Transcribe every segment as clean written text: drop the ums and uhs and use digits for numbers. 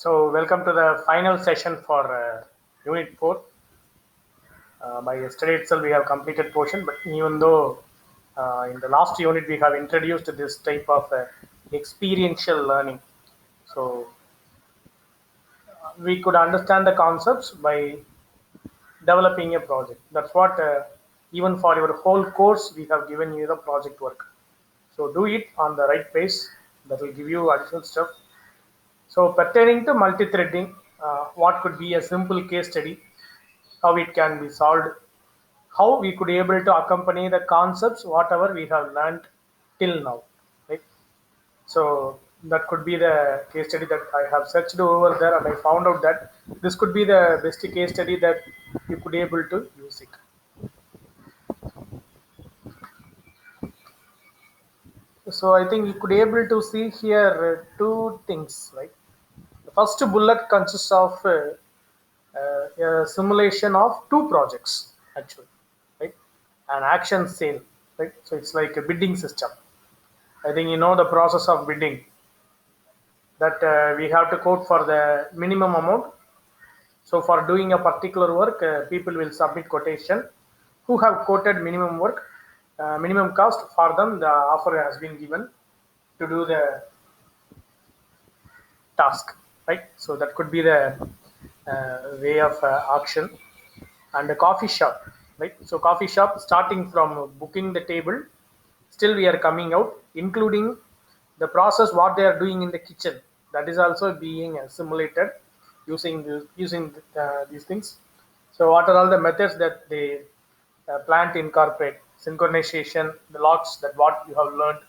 So, welcome to the final session for Unit 4. By yesterday itself, we have completed portion, but even though in the last unit we have introduced this type of experiential learning, so we could understand the concepts by developing a project. That's what even for your whole course we have given you the project work. So do it on the right pace. That will give you additional stuff. So pertaining to multi-threading, what could be a simple case study, how it can be solved, how we could able to accompany the concepts whatever we have learned till now, right? So that could be the case study that I have searched over there, and I found out that this could be the best case study that you could able to use it. So I think you could able to see here two things, right? The first bullet consists of a simulation of two projects actually, right? An action sale, right? So it's like a bidding system. I think you know the process of bidding, that we have to quote for the minimum amount. So for doing a particular work, people will submit quotation who have quoted minimum work, minimum cost for them. The offer has been given to do the task, right? So that could be the way of auction. And a coffee shop, right? So coffee shop, starting from booking the table, still we are coming out, including the process what they are doing in the kitchen. That is also being simulated using these things. So what are all the methods that they plan to incorporate? Synchronization, the logs that what you have learned,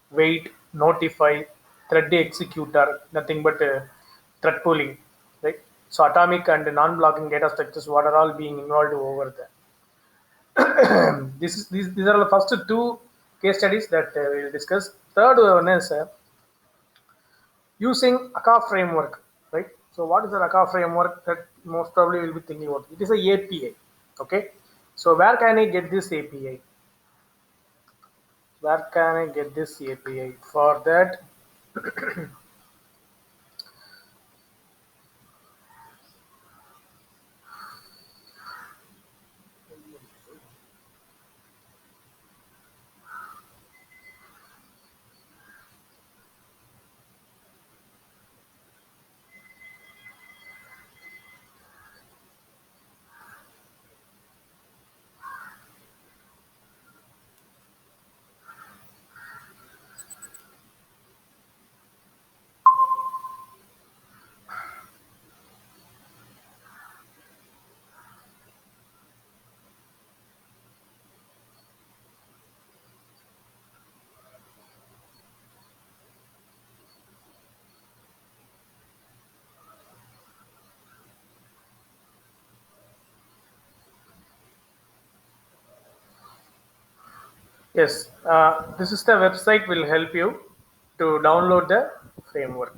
wait, notify, thread executor, nothing but thread pooling, right? So atomic and non-blocking data structures, what are all being involved over there. These are the first two case studies that we'll discuss. Third one is using Akka framework, right? So what is the Akka framework that most probably will be thinking about? It is a API, okay? So where can I get this API? Where can I get this API? For that, yes, this is the website will help you to download the framework,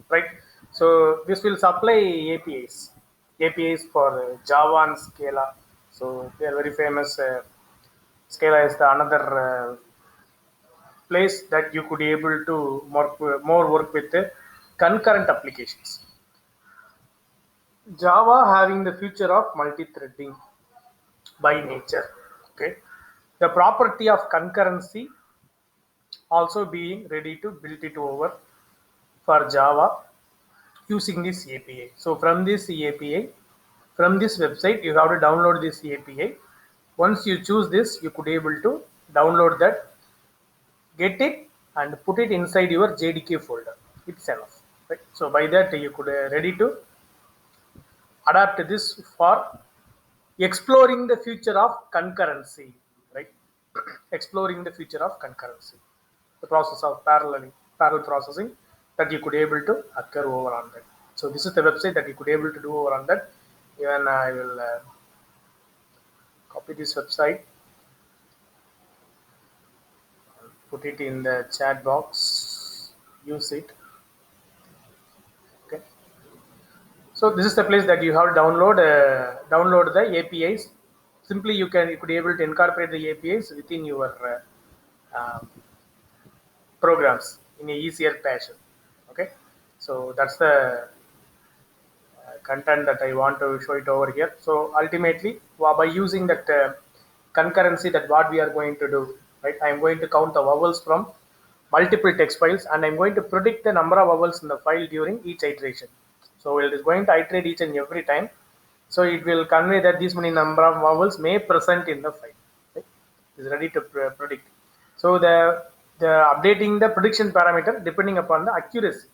right? So this will supply APIs for Java and Scala. So they are very famous. Scala is the another place that you could able to more work with the concurrent applications. Java having the future of multi-threading by nature. Okay, the property of concurrency also being ready to build it over for Java using this API. So from this API, from this website, you have to download this API. Once you choose this, you could able to download that, get it, and put it inside your JDK folder. It's enough. Right? So by that, you could ready to adapt this for exploring the future of concurrency, right? Exploring the future of concurrency, the process of parallel processing that you could able to occur over on that. So this is the website that you could able to do over on that. Even I will copy this website, put it in the chat box, use it. Okay, so this is the place that you have download the APIs. Simply you could able to incorporate the APIs within your programs in a easier fashion. Okay, so that's the content that I want to show it over here. So ultimately, by using that concurrency, that what we are going to do, right? I am going to count the vowels from multiple text files, and I'm going to predict the number of vowels in the file during each iteration. So it is going to iterate each and every time. So it will convey that these many number of vowels may present in the file. Right? It is ready to predict. So the updating the prediction parameter depending upon the accuracy.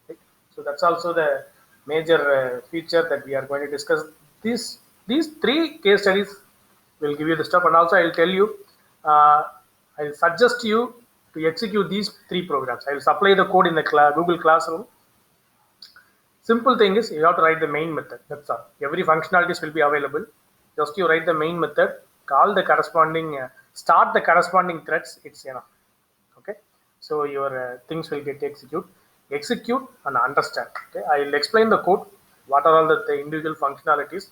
Right? So that's also the major feature that we are going to discuss. These three case studies will give you the stuff, and also I'll tell you. I'll suggest you to execute these three programs. I will supply the code in the Google Classroom. Simple thing is you have to write the main method. That's all. Every functionalities will be available. Just you write the main method, call the corresponding, start the corresponding threads. It's enough. Okay. So your things will get execute and understand. Okay. I will explain the code. What are all the individual functionalities?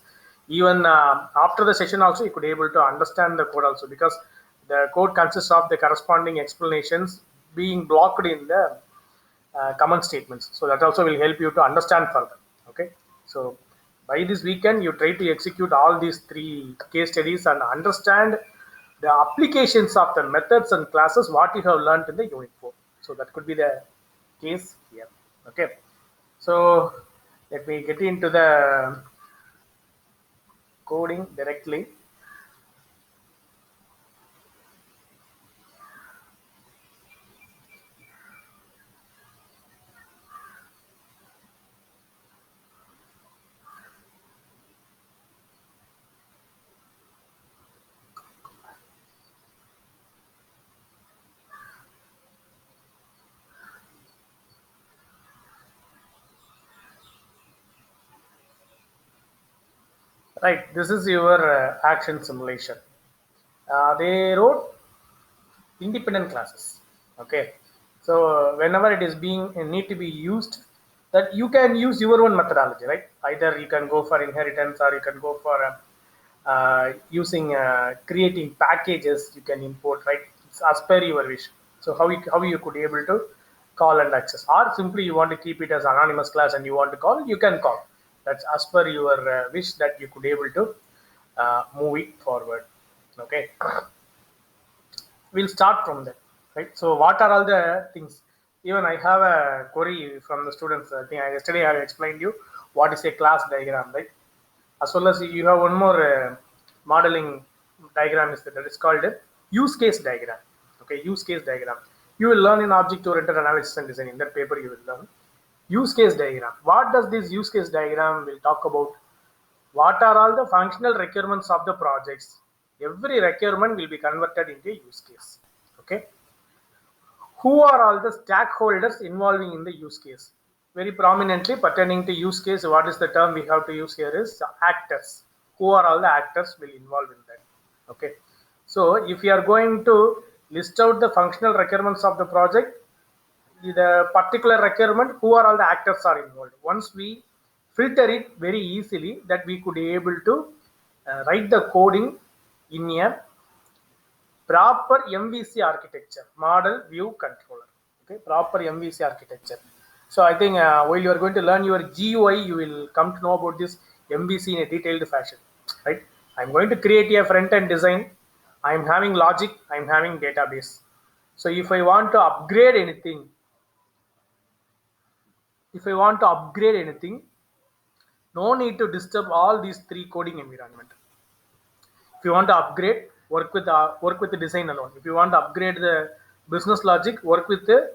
Even after the session also, you could be able to understand the code also, because the code consists of the corresponding explanations being blocked in the common statements. So that also will help you to understand further. Okay. So by this weekend, you try to execute all these three case studies and understand the applications of the methods and classes what you have learned in the unit 4. So that could be the case here. Okay. So let me get into the coding directly. Right, this is your action simulation. They wrote independent classes. Okay, so whenever it is being need to be used, that you can use your own methodology, right? Either you can go for inheritance, or you can go for using creating packages you can import, right? It's as per your wish. So how you could be able to call and access, or simply you want to keep it as anonymous class and you want to call, you can call. That's as per your wish, that you could be able to move it forward. Okay, we'll start from there, right? So what are all the things? Even I have a query from the students. I think yesterday I explained you what is a class diagram, right? As well as you have one more modeling diagram that is called a use case diagram. Okay, use case diagram you will learn in object oriented analysis and design. In that paper you will learn use case diagram. What does this use case diagram will talk about? What are all the functional requirements of the projects? Every requirement will be converted into a use case. Okay. Who are all the stakeholders involving in the use case? Very prominently pertaining to use case, what is the term we have to use here is actors. Who are all the actors will involve in that? Okay. So if you are going to list out the functional requirements of the project, the particular requirement, who are all the actors are involved. Once we filter it very easily, that we could be able to write the coding in a proper MVC architecture, model view controller. Okay, proper MVC architecture. So I think while you are going to learn your GUI, you will come to know about this MVC in a detailed fashion, right? I'm going to create a front end design. I'm having logic. I'm having database. So if I want to upgrade anything, no need to disturb all these three coding environment. If you want to upgrade, work with the design alone. If you want to upgrade the business logic, work with the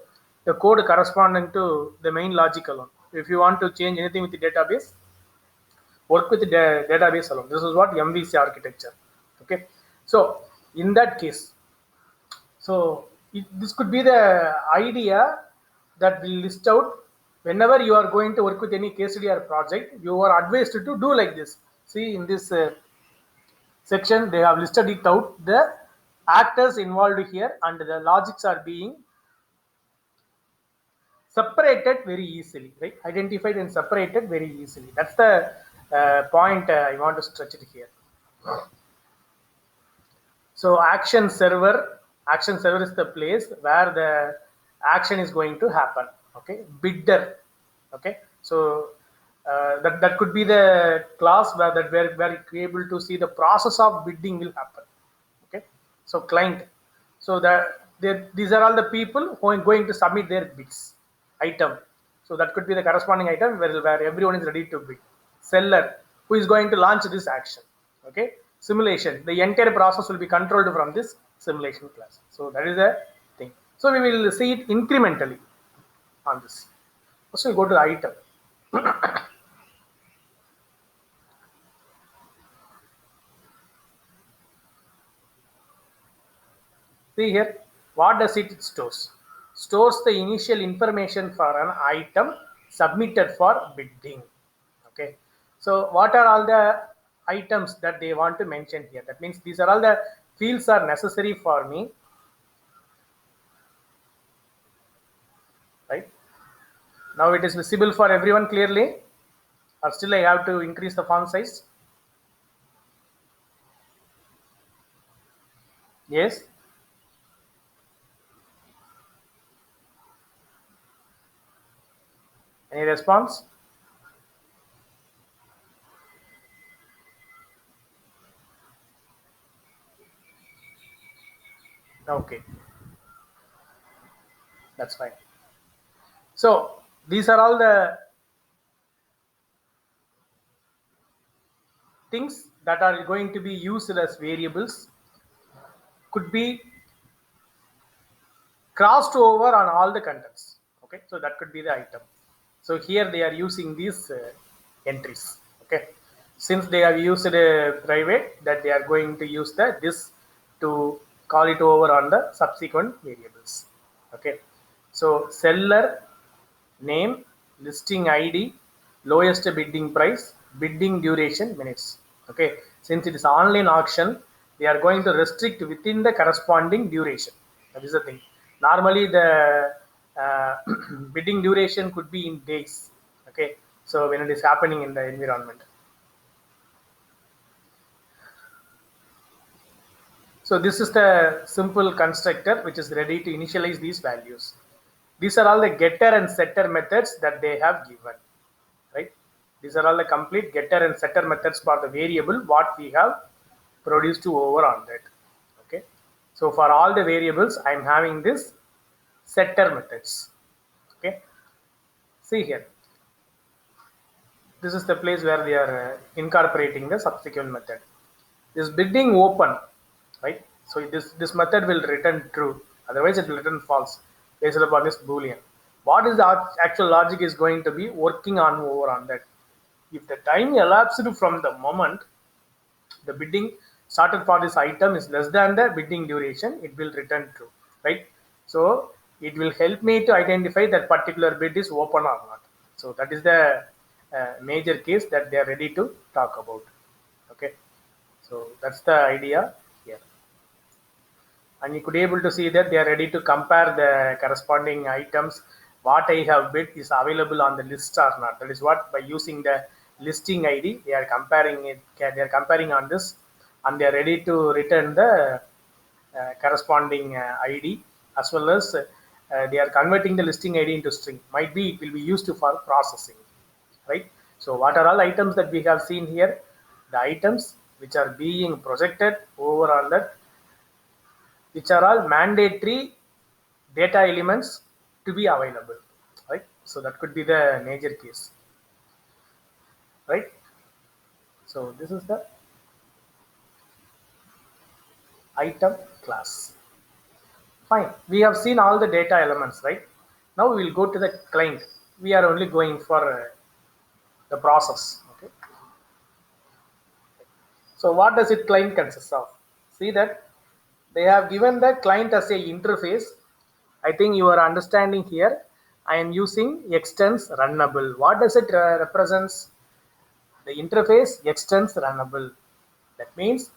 code corresponding to the main logic alone. If you want to change anything with the database, work with the database alone. This is what MVC architecture. Okay, so in that case, so this could be the idea that will list out whenever you are going to work with any case study or project. You are advised to do like this. See, in this section they have listed it out, the actors involved here, and the logics are being separated very easily, right? Identified and separated very easily. That's the point I want to stretch it here. So action server is the place where the action is going to happen. Okay, bidder. Okay, so that could be the class where you're able to see the process of bidding will happen. Okay, so client, so these are all the people who are going to submit their bids item. So that could be the corresponding item where everyone is ready to bid. Seller, who is going to launch this action. Okay, simulation, the entire process will be controlled from this simulation class. So that is a thing. So we will see it incrementally on this. So we go to the item. See here, what does it stores? Stores the initial information for an item submitted for bidding. Okay. So what are all the items that they want to mention here? That means these are all the fields are necessary for me, right? Now it is visible for everyone clearly, or still I have to increase the font size? Yes. Any response? Okay, that's fine. So these are all the things that are going to be used as variables, could be crossed over on all the contents. Okay, so that could be the item. So here they are using these entries. Okay, since they have used a private, that they are going to use this to call it over on the subsequent variables. Okay, so seller name, listing ID, lowest bidding price, bidding duration, minutes. Okay, since it is online auction, they are going to restrict within the corresponding duration. That is the thing. Normally, the bidding duration could be in days. Okay, so when it is happening in the environment. So this is the simple constructor which is ready to initialize these values. These are all the getter and setter methods that they have given, right? These are all the complete getter and setter methods for the variable what we have produced to over on that. Okay. So for all the variables, I am having this setter methods. Okay. See here. This is the place where we are incorporating the subsequent method. This bidding open, right? So this method will return true. Otherwise, it will return false based upon this boolean. What is the actual logic is going to be working on over on that? If the time elapsed from the moment the bidding started for this item is less than the bidding duration, it will return true, right? So it will help me to identify that particular bid is open or not. So that is the major case that they are ready to talk about. Okay, so that's the idea here, and you could be able to see that they are ready to compare the corresponding items. What I have bid is available on the list or not. That is what by using the listing ID they are comparing it. They are comparing on this, and they are ready to return the corresponding ID, as well as they are converting the listing ID into string. Might be it will be used for processing, right? So what are all items that we have seen here? The items which are being projected over on that, which are all mandatory data elements to be available, right? So that could be the major case, right? So this is the item class. Fine, we have seen all the data elements, right? Now we will go to the client. We are only going for the process. Okay, so what does it client consist of? See that they have given the client as a interface. I think you are understanding here. I am using extends runnable. What does it represents? The interface extends runnable. That means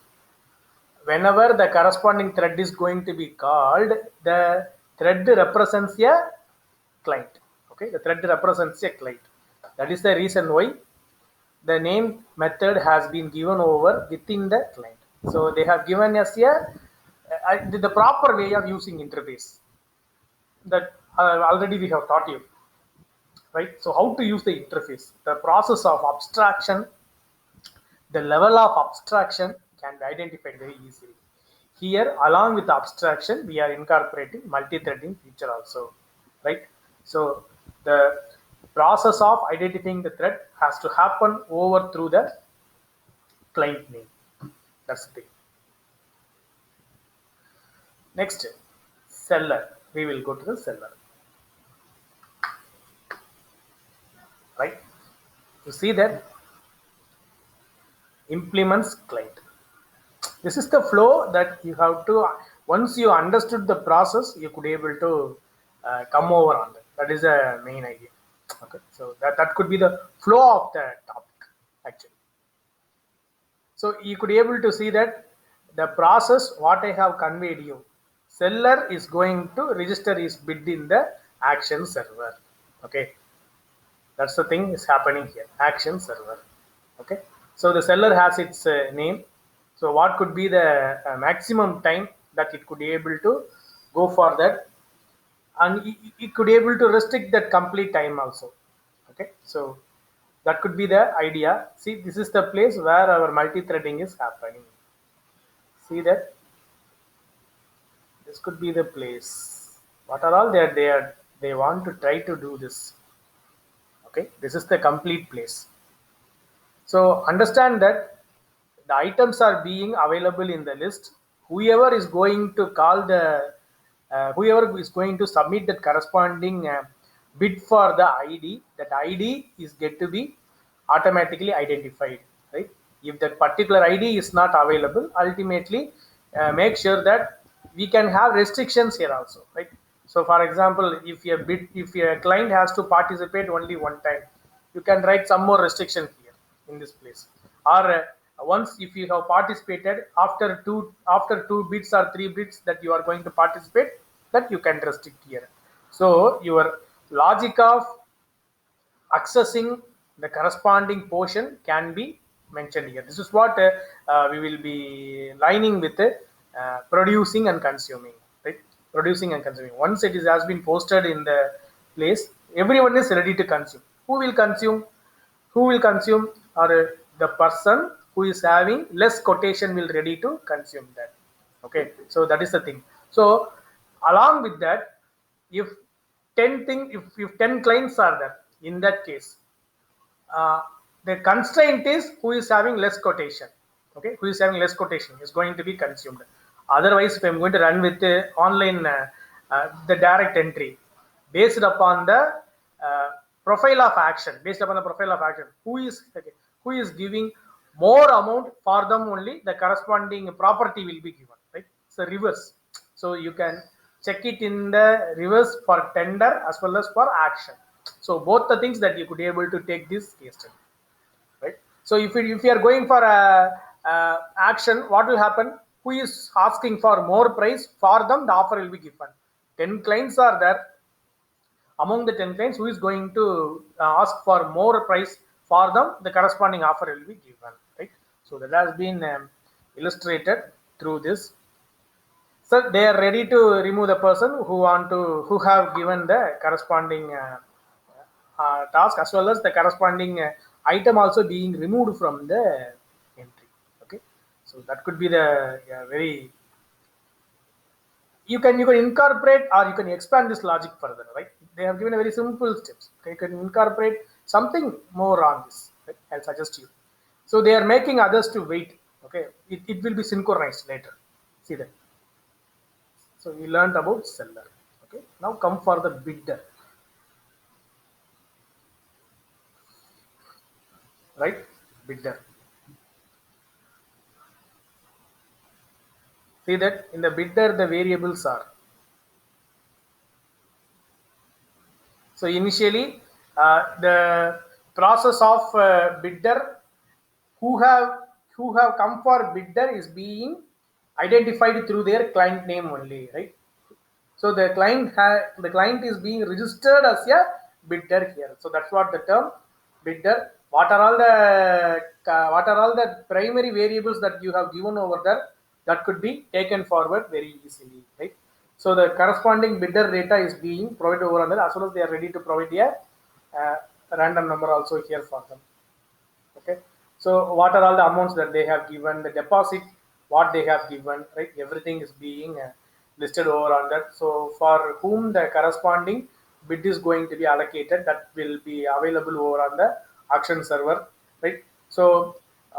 whenever the corresponding thread is going to be called, the thread represents a client. Okay, the thread represents a client. That is the reason why the name method has been given over within the client. So they have given us the proper way of using interface that already we have taught you. right? So how to use the interface, the process of abstraction, the level of abstraction can be identified very easily. Here, along with abstraction, we are incorporating multi-threading feature also, right? So the process of identifying the thread has to happen over through the client name. That's the thing. Next, seller. We will go to the seller, right? You see that implements client. This is the flow that you have to, once you understood the process, you could able to come over on that. That is a main idea. Okay, so that could be the flow of the topic actually. So you could able to see that the process what I have conveyed you, seller is going to register his bid in the action server. Okay, that's the thing is happening here, action server. Okay, so the seller has its name. So what could be the maximum time that it could be able to go for that, and it could be able to restrict that complete time also. Okay, so that could be the idea. See, this is the place where our multi-threading is happening. See that this could be the place. What are all they want to try to do this. Okay, this is the complete place. So understand that the items are being available in the list. Whoever is going to call the whoever is going to submit that corresponding bid for the ID, that ID is get to be automatically identified, right? If that particular ID is not available, ultimately make sure that we can have restrictions here also, right? So for example, if your client has to participate only one time, you can write some more restriction here in this place. Or once if you have participated after two bids or three bids that you are going to participate, that you can restrict here. So your logic of accessing the corresponding portion can be mentioned here. This is what we will be lining with producing and consuming, right? Producing and consuming. Once it is has been posted in the place, everyone is ready to consume. Who will consume? Who will consume? Or the person who is having less quotation will ready to consume that. Okay, so that is the thing. So along with that, if 10 clients are there, in that case uh, the constraint is who is having less quotation. Okay, who is having less quotation is going to be consumed. Otherwise, if I'm going to run with the online the direct entry based upon the uh, profile of action, based upon the profile of action, who is giving more amount for them only, the corresponding property will be given, right? So reverse. So you can check it in the reverse for tender as well as for action. So both the things that you could be able to take this case study, right? So if you are going for a action, what will happen? Who is asking for more price for them? The offer will be given. 10 clients are there. Among the 10 clients, who is going to ask for more price for them? The corresponding offer will be given, right? So that has been illustrated through this. So they are ready to remove the person who have given the corresponding task, as well as the corresponding item also being removed from the entry. Okay, so that could be the very, you can incorporate or you can expand this logic further, right? They have given a very simple steps. Okay, you can incorporate something more on this, right? I'll suggest you. So they are making others to wait. Okay, it will be synchronized later. See that. So we learned about seller. Okay, now come for the bidder, right? Bidder. See that in the bidder the variables are. So initially the process of bidder who have come for bidder is being identified through their client name only, right? So the client is being registered as a bidder here. So that's what the term bidder. What are all the primary variables that you have given over there that could be taken forward very easily, right? So the corresponding bidder data is being provided over on there, as well as they are ready to provide a uh, random number also here for them. Okay, so what are all the amounts that they have given, the deposit what they have given, right? Everything is being listed over on that. So for whom the corresponding bid is going to be allocated, that will be available over on the auction server, right? So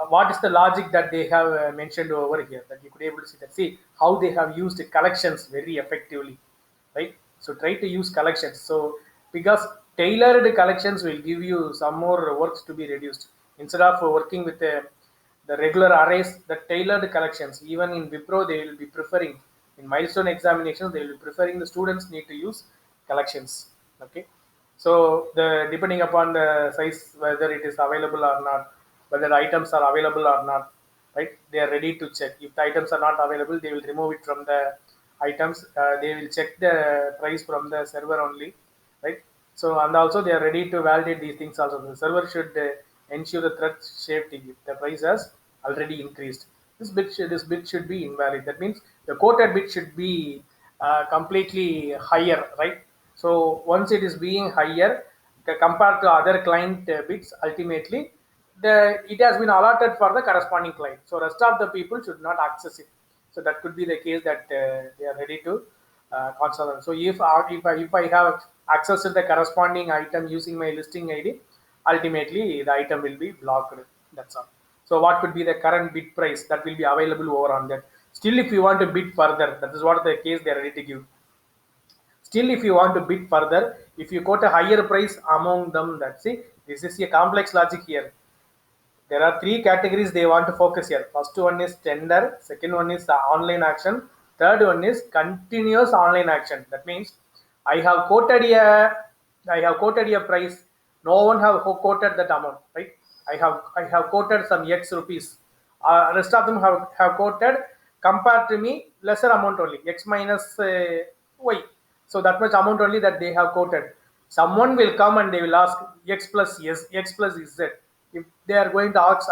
what is the logic that they have mentioned over here, that you could able to see that, see how they have used collections very effectively, right? So try to use collections. So because tailored collections will give you some more works to be reduced instead of working with the regular arrays. The tailored collections, even in Wipro, they will be preferring in milestone examinations, they will be preferring the students need to use collections. Okay, so the depending upon the size, whether it is available or not, whether the items are available or not, right? They are ready to check. If the items are not available, they will remove it from the items. They will check the price from the server only, right? So and also they are ready to validate these things also. The server should ensure the threat safety. If the price has already increased, this bit should be invalid. That means the quoted bit should be completely higher, right? So once it is being higher compared to other client bits, ultimately the it has been allotted for the corresponding client. So rest of the people should not access it. So that could be the case that they are ready to consider. So if I have access to the corresponding item using my listing ID, ultimately the item will be blocked. That's all. So what could be the current bid price that will be available over on that? Still, if you want to bid further, that is what the case they are ready to give. Still, if you want to bid further, if you quote a higher price among them, that see, this is a complex logic here. There are three categories they want to focus here. First one is tender, second one is online action, third one is continuous online action. That means I have quoted a I have quoted a price. No one have quoted that amount, right? I have quoted some X rupees. Rest of them have quoted compared to me lesser amount only, X minus Y. So that much amount only that they have quoted. Someone will come and they will ask X plus yes, X plus Z. If they are going to ask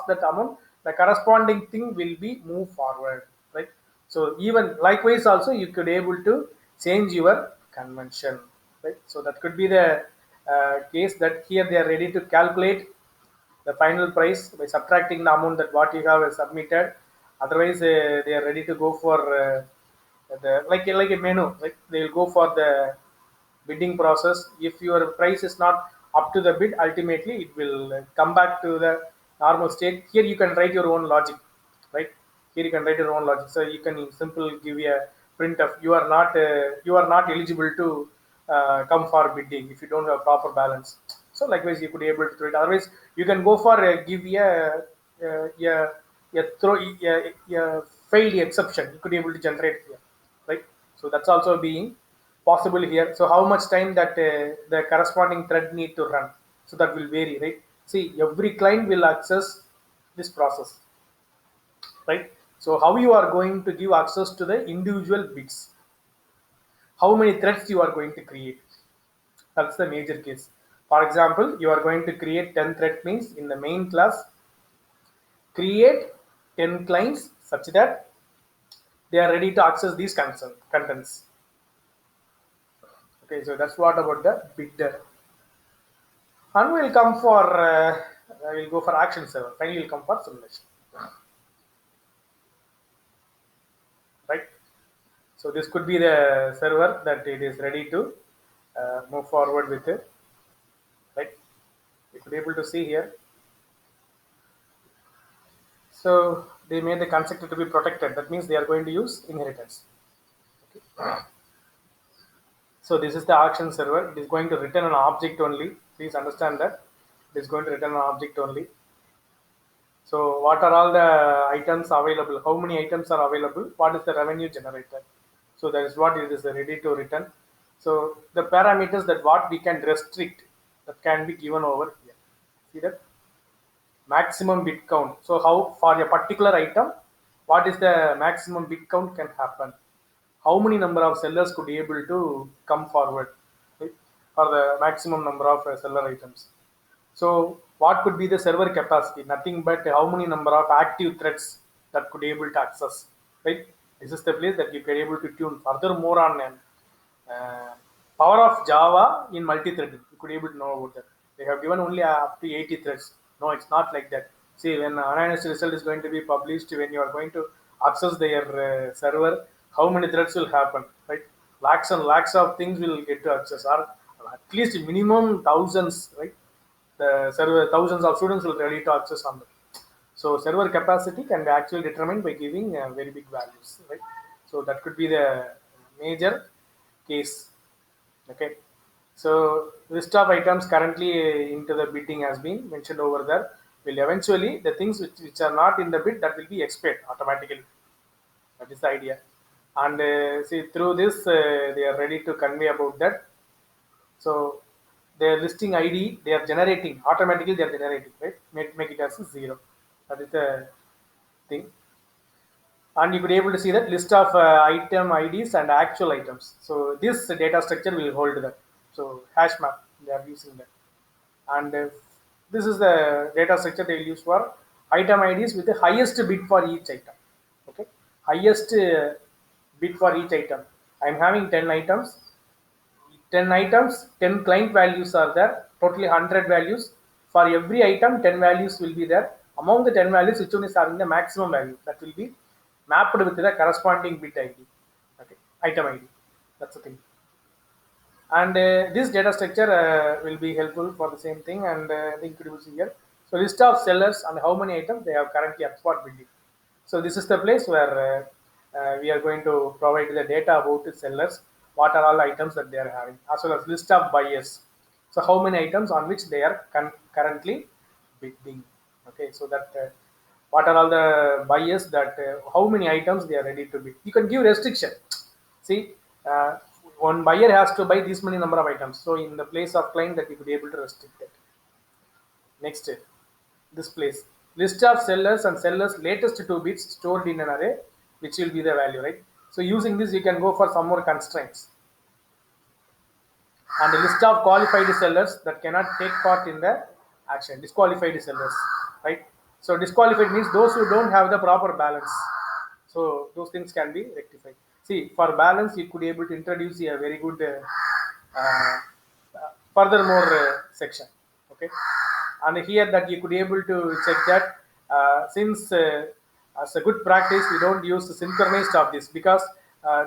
that amount, the corresponding thing will be moved forward, right? So even likewise also you could able to change your convention, right? So that could be the case that here they are ready to calculate the final price by subtracting the amount that what you have submitted. Otherwise they are ready to go for the like a menu, like they will go for the bidding process. If your price is not up to the bid, ultimately it will come back to the normal state. Here you can write your own logic, right? Here you can write your own logic. So you can simple give a print of you are not eligible to come for bidding if you don't have proper balance. So likewise you could be able to do it. Otherwise you can go for give a failed exception. You could be able to generate here, right? So that's also being possible here. So how much time that the corresponding thread need to run? So that will vary, right? See, every client will access this process, right? So how you are going to give access to the individual bits? How many threads you are going to create? That's the major case. For example, you are going to create 10 thread means in the main class, create 10 clients such that they are ready to access these contents. Okay, so that's what about the bidder. And we'll come for we'll go for action server. Finally, we'll come for simulation, right? So this could be the server that it is ready to move forward with it, right? You could be able to see here. So they made the constructor to be protected. That means they are going to use inheritance. Okay. So this is the action server. It is going to return an object only. Please understand that it is going to return an object only. So what are all the items available? How many items are available? What is the revenue generated? So that is what it is ready to return. So the parameters that what we can restrict that can be given over here. See that maximum bit count. So how for a particular item, what is the maximum bit count can happen? How many number of sellers could be able to come forward, right, for the maximum number of seller items? So what could be the server capacity? Nothing but how many number of active threads that could be able to access, right? This is the place that you can able to tune furthermore on Power of Java in multi-threading. You could able to know about that. They have given only up to 80 threads. No, it's not like that. See, when analyst result is going to be published, when you are going to access their server, how many threads will happen, right? Lakhs and lakhs of things will get to access, or at least minimum thousands, right? The server, thousands of students will ready to access on that. So server capacity can be actually determined by giving very big values, right? So that could be the major case. Okay, so list of items currently into the bidding has been mentioned over there. Will eventually the things which are not in the bid, that will be expired automatically. That is the idea. And see, through this they are ready to convey about that. So their listing ID they are generating automatically. They are generating, right. Make it as a 0. That is the thing. And you could able to see that list of item IDs and actual items. So this data structure will hold that. So hash map they are using that, and this is the data structure they will use for item IDs with the highest bid for each item. Okay, highest bid for each item. I am having 10 items. 10 items, 10 client values are there. Totally 100 values. For every item, 10 values will be there. Among the 10 values, which one is having the maximum value? That will be mapped with the corresponding bit ID. Okay, item ID. That's the thing. And this data structure will be helpful for the same thing. And I think it will see here. So list of sellers and how many items they have currently up for bidding. So this is the place where we are going to provide the data about the sellers, what are all items that they are having, as well as list of buyers. So how many items on which they are currently bidding. Okay, so that what are all the buyers that how many items they are ready to bid. You can give restriction. See, one buyer has to buy this many number of items. So in the place of client that you could be able to restrict it. Next, this place list of sellers and sellers latest 2 bits stored in an array, which will be the value, right? So using this, you can go for some more constraints, and the list of qualified sellers that cannot take part in the action, disqualified sellers, right? So disqualified means those who don't have the proper balance. So those things can be rectified. See, for balance, you could be able to introduce a very good furthermore section. Okay, and here that you could be able to check that since as a good practice we don't use the synchronized of this, because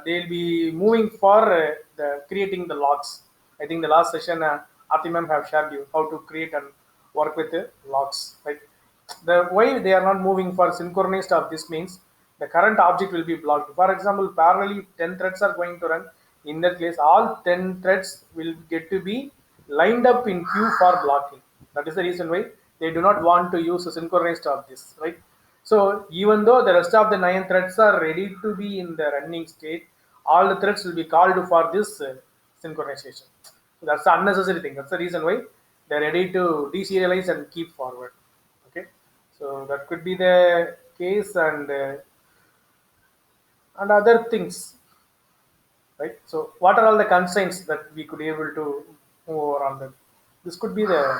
they'll be moving for the creating the logs. I think the last session Aarti ma'am have shared you how to create and work with the logs, right? The way they are not moving for synchronized of this means the current object will be blocked. For example, parallelly 10 threads are going to run. In that case, all 10 threads will get to be lined up in queue for blocking. That is the reason why they do not want to use a synchronized of this, right? So even though the rest of the 9 threads are ready to be in the running state, all the threads will be called for this synchronization. So that's the unnecessary thing. That's the reason why they're ready to deserialize and keep forward. Okay, so that could be the case, and other things, right? So what are all the constraints that we could be able to move over on them? This could be the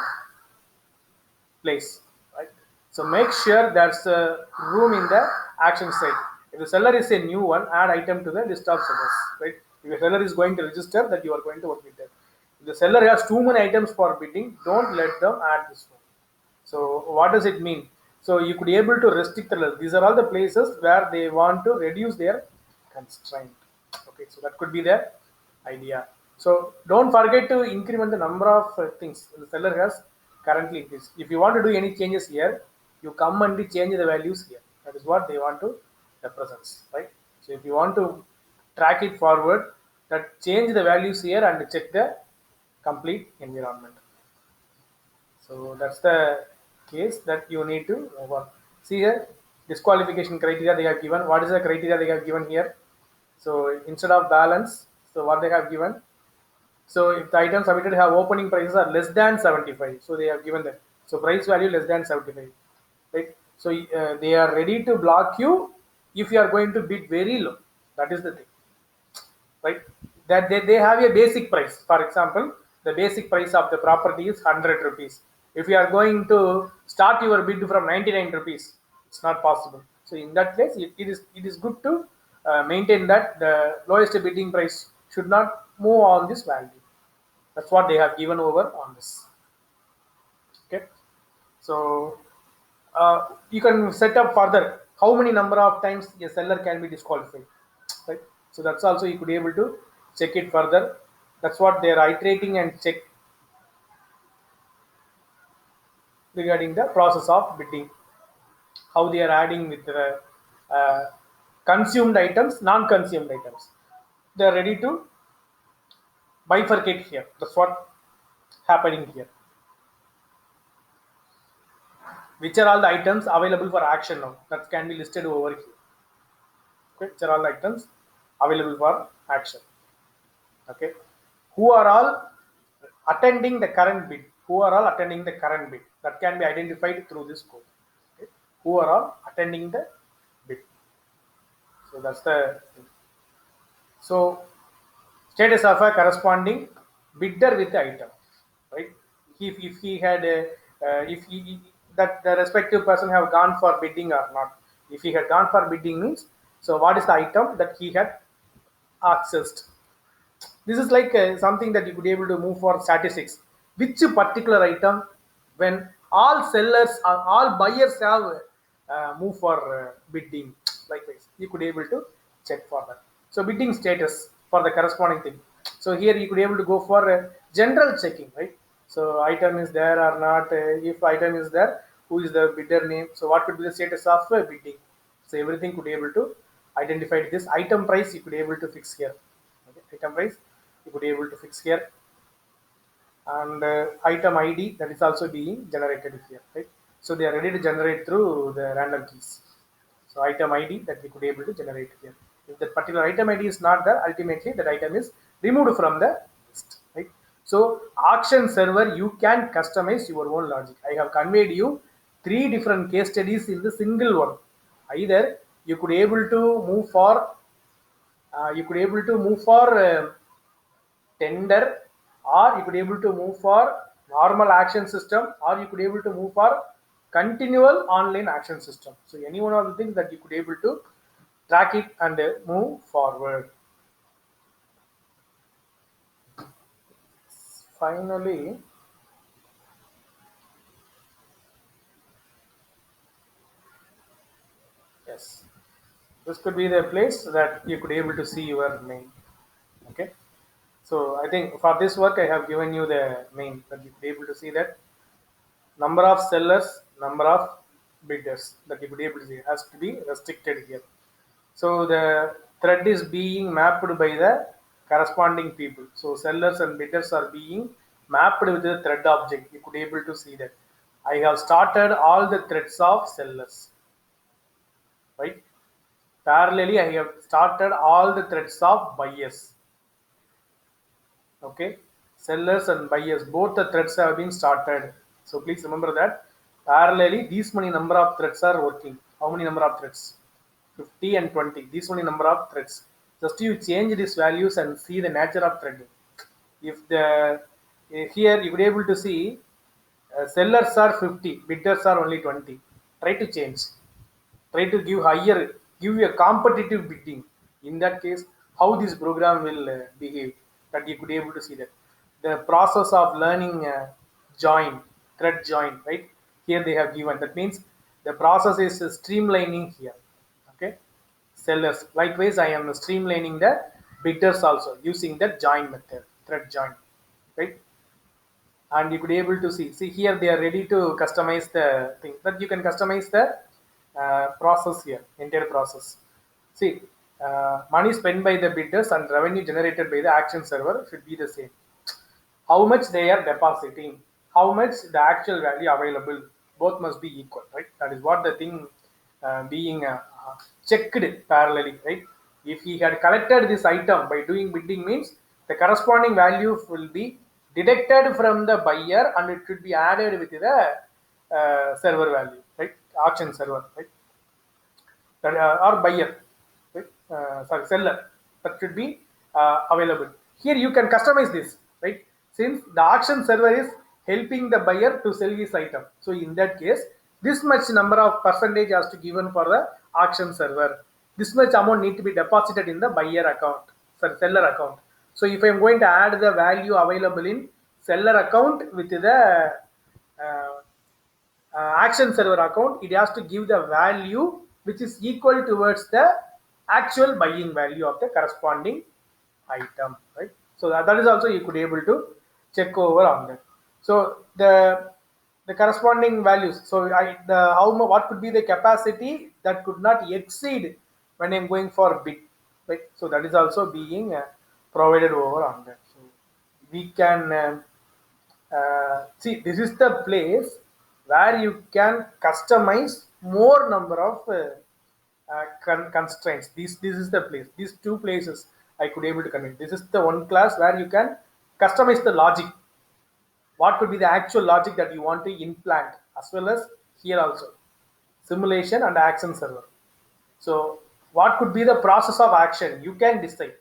place, right? So make sure there's a room in the action side. If the seller is a new one, add item to the list of sellers, right? If the seller is going to register that you are going to work with them. If the seller has too many items for bidding, don't let them add this one. So what does it mean? So you could be able to restrict the list. These are all the places where they want to reduce their constraint. Okay, so that could be the idea. So don't forget to increment the number of things the seller has currently increased. If you want to do any changes here, you come and change the values here. That is what they want to represent, right? So if you want to track it forward, that change the values here and check the complete environment. So that's the case that you need to move on. See here, disqualification criteria they have given. What is the criteria they have given here? So instead of balance, so what they have given. So if the items submitted have opening prices are less than 75, so they have given that. So price value less than 75, right? So they are ready to block you if you are going to bid very low. That is the thing, right? That they have a basic price. For example, the basic price of the property is 100 rupees. If you are going to start your bid from 99 rupees, it's not possible. So in that case, it is good to maintain that the lowest bidding price should not move on this value. That's what they have given over on this. Okay, so you can set up further how many number of times a seller can be disqualified, right? So that's also you could be able to check it further. That's what they are iterating and check regarding the process of bidding, how they are adding with the consumed items, non-consumed items. They are ready to bifurcate here. That's what happening here. Which are all the items available for action now? That can be listed over here. Okay, which are all the items available for action? Okay, who are all attending the current bid? Who are all attending the current bid? That can be identified through this code. Okay. Who are all attending the bid? So that's the thing. So status of a corresponding bidder with the item, right? If he had if he that the respective person have gone for bidding or not. If he had gone for bidding means, so what is the item that he had accessed? This is like something that you could be able to move for statistics. Which particular item, when all sellers or all buyers have move for bidding, likewise, you could be able to check for that. So bidding status for the corresponding thing. So here you could be able to go for general checking, right? So item is there or not. If item is there, who is the bidder name? So what could be the status of bidding? So everything could be able to identify this. Item price you could be able to fix here. Okay. Item price you could be able to fix here, and item ID that is also being generated here, right? So they are ready to generate through the random keys. So item ID that we could be able to generate here. If that particular item ID is not there, ultimately that item is removed from the list, right? So auction server, you can customize your own logic. I have conveyed you 3 different case studies in the single one. Either you could able to move for tender, or you could able to move for normal action system, or you could able to move for continual online action system. So any one of the things that you could able to track it and move forward. Finally, yes, this could be the place that you could able to see your name. Okay, so I think for this work I have given you the name that you could able to see that number of sellers, number of bidders that you could able to see has to be restricted here. So the thread is being mapped by the corresponding people. So sellers and bidders are being mapped with the thread object. You could able to see that. I have started all the threads of sellers, right? Parallelly, I have started all the threads of buyers. Okay, sellers and buyers, both the threads have been started. So please remember that parallelly these many number of threads are working. How many number of threads? 50 and 20. These many number of threads. Just you change these values and see the nature of threading. If the here you will be able to see sellers are 50, bidders are only 20. Try to change. Try to give higher, give a competitive bidding. In that case, how this program will behave, that you could be able to see that. The process of learning join, thread join, right? Here they have given. That means the process is streamlining here. Okay. Sellers. Likewise, I am streamlining the bidders also using the join method, thread join, right? And you could be able to see here they are ready to customize the thing, that you can customize the process here, entire process. See, money spent by the bidders and revenue generated by the action server should be the same. How much they are depositing, how much the actual value available, both must be equal, right? That is what the thing being checked parallelly, right? If he had collected this item by doing bidding means, the corresponding value will be deducted from the buyer and it should be added with the server value, right? Auction server, right? That, or buyer, right? Sorry, seller, that should be available. Here you can customize this, right? Since the auction server is helping the buyer to sell his item, so in that case, this much number of percentage has to given for the auction server. This much amount need to be deposited in the buyer account, sorry, seller account. So if I'm going to add the value available in seller account with the action server account, it has to give the value which is equal towards the actual buying value of the corresponding item, right? So that is also you could able to check over on that. So the corresponding values. So what could be the capacity that could not exceed when I'm going for bid, right? So that is also being provided over on that. So we can see, this is the place where you can customize more number of constraints. This is the place, these two places I could able to connect. This is the one class where you can customize the logic, what could be the actual logic that you want to implant, as well as here also simulation and action server. So what could be the process of action, you can decide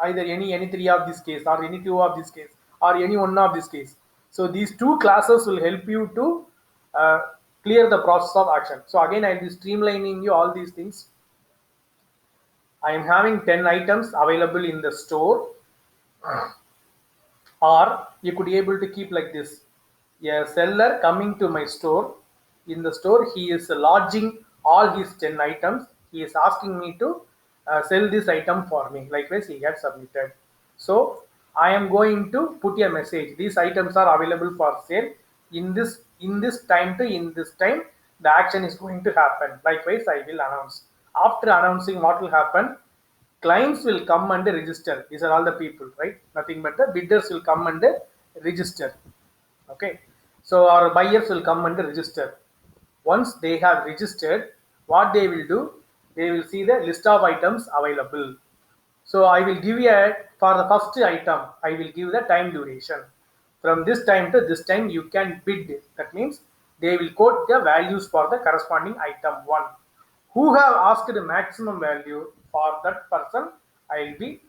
either any three of this case, or any two of this case, or any one of this case. So these two classes will help you to uh, clear the process of action. So again, I'll be streamlining you all these things. I am having 10 items available in the store, or you could be able to keep like this: a seller coming to my store. In the store, he is lodging all his 10 items. He is asking me to sell this item for me. Likewise, he had submitted. So I am going to put a message: these items are available for sale in this time to in this time. The action is going to happen. Likewise, I will announce. After announcing, what will happen? Clients will come and register. These are all the people, right? Nothing but the bidders will come and register. Okay. So our buyers will come and register. Once they have registered, what they will do, they will see the list of items available. So I will give you for the first item, I will give the time duration. From this time to this time, you can bid. That means they will quote the values for the corresponding item one. Who have asked the maximum value for that person, I will be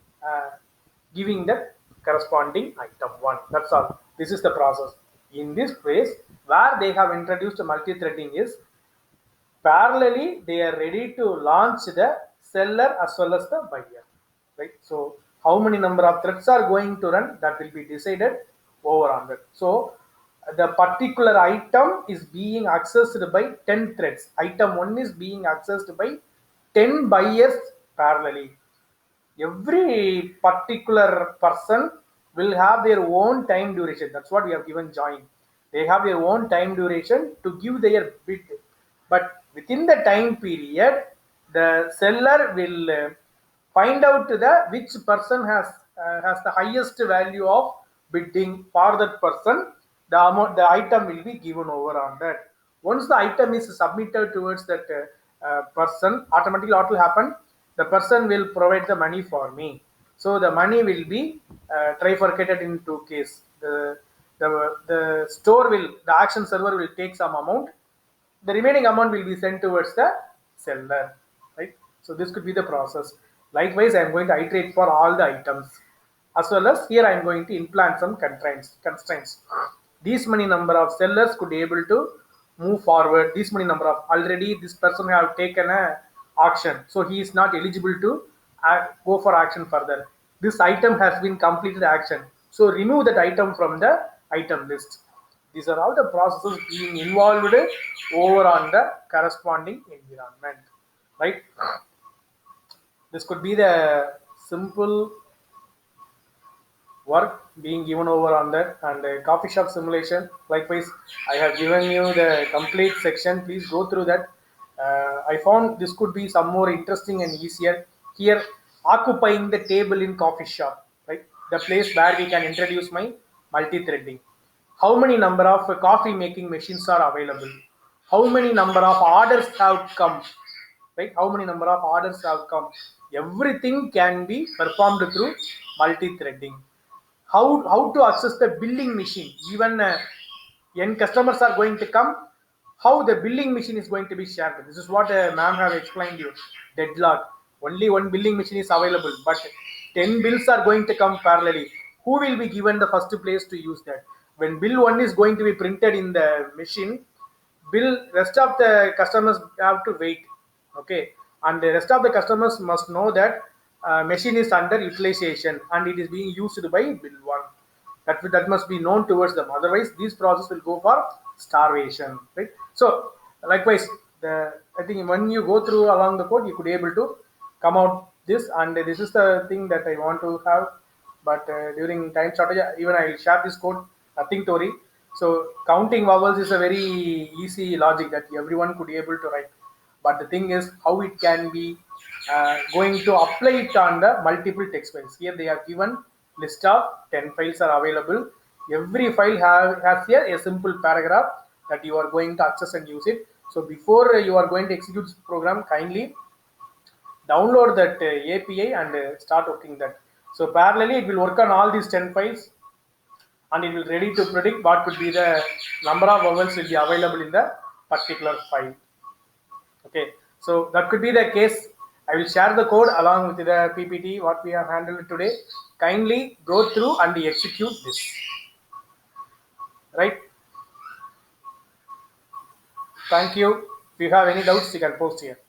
giving that corresponding item one. That's all. This is the process. In this phase, where they have introduced multi-threading is parallelly they are ready to launch the seller as well as the buyer, right? So how many number of threads are going to run, that will be decided over on that. So the particular item is being accessed by 10 threads. Item 1 is being accessed by 10 buyers parallelly. Every particular person will have their own time duration. That's what we have given join. They have their own time duration to give their bid, but within the time period, the seller will find out the which person has the highest value of bidding for that person. The amount, the item will be given over on that. Once the item is submitted towards that person, automatically what will happen? The person will provide the money for me. So the money will be trifurcated in two cases. The store will, the action server will take some amount. The remaining amount will be sent towards the seller, right? So this could be the process. Likewise, I am going to iterate for all the items, as well as here I am going to implant some constraints. These many number of sellers could be able to move forward. This many number of, already this person have taken a auction, so he is not eligible to go for action further. This item has been completed action, so remove that item from the item list. These are all the processes being involved over on the corresponding environment, right? This could be the simple work being given over on that. And coffee shop simulation, likewise, I have given you the complete section. Please go through that. I found this could be some more interesting and easier here. Occupying the table in coffee shop, right? The place where we can introduce my multi-threading. How many number of coffee making machines are available? How many number of orders have come? Right? How many number of orders have come? Everything can be performed through multi-threading. How to access the billing machine? Even when customers are going to come, how the billing machine is going to be shared? This is what ma'am have explained you. Deadlock. Only one billing machine is available, but 10 bills are going to come parallelly. Who will be given the first place to use that? When bill one is going to be printed in the machine, bill rest of the customers have to wait. Okay, and the rest of the customers must know that machine is under utilization and it is being used by build 1. That must be known towards them. Otherwise, this process will go for starvation, right? So, likewise, I think when you go through along the code, you could be able to come out this, and this is the thing that I want to have. But during time shortage, even I will share this code. Nothing to worry. So, counting vowels is a very easy logic that everyone could be able to write. But the thing is how it can be going to apply it on the multiple text files. Here they have given list of 10 files are available. Every file has here a simple paragraph that you are going to access and use it. So before you are going to execute this program, kindly download that API and start working that. So parallelly it will work on all these 10 files and it will ready to predict what could be the number of vowels will be available in the particular file. Okay, so that could be the case. I will share the code along with the PPT what we have handled today. Kindly go through and execute this. Right? Thank you. If you have any doubts, you can post here.